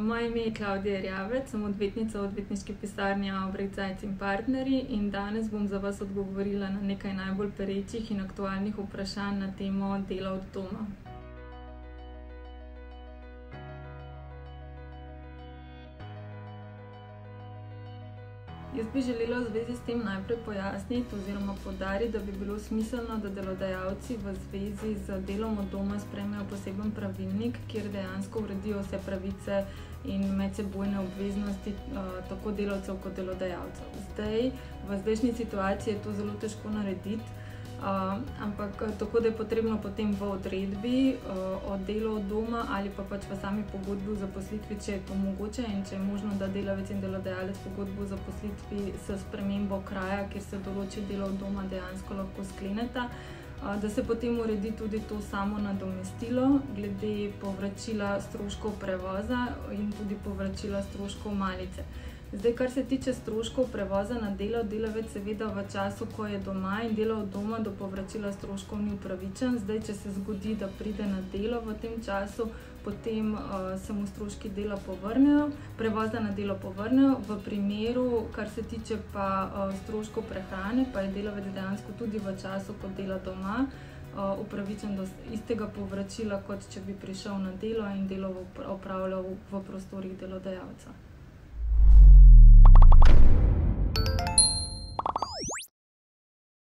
Moje ime je Klavdija Erjavec, sem odvetnica v odvetniški pisarni Avbrecht, Zajc in partnerji in danes bom za vas odgovorila na nekaj najbolj perečih in aktualnih vprašanj na temo dela od doma. Jaz bi želela v zvezi s tem najprej pojasniti oziroma poudariti, da bi bilo smiselno, da delodajalci v zvezi z delom od doma sprejmejo poseben pravilnik, kjer dejansko uredijo vse pravice in medsebojne obveznosti tako delavcev kot delodajalcev. V zdajšnji situaciji je to zelo težko narediti, ampak tako, da je potrebno potem v odredbi o delu od doma ali pa pač v sami pogodbi o zaposlitvi, če je to mogoče in če je možno, da delavec in delodajalec pogodbo o zaposlitvi s spremembo kraja, kjer se določi delo od doma, dejansko lahko skleneta, da se potem uredi tudi to samo nadomestilo glede povračila stroškov prevoza in tudi povračila stroškov malice. Kar se tiče stroškov prevoza na delo, delavec seveda v času, ko je doma in dela od doma, do povračila stroškov ni upravičen. Če se zgodi, da pride na delo v tem času, potem se mu stroški dela povrnejo, prevoza na delo povrnejo. V primeru, kar se tiče pa stroškov prehrane, pa je delavec dejansko tudi v času, ko dela doma, upravičen do istega povračila, kot če bi prišel na delo in delo opravljal v prostorih delodajalca.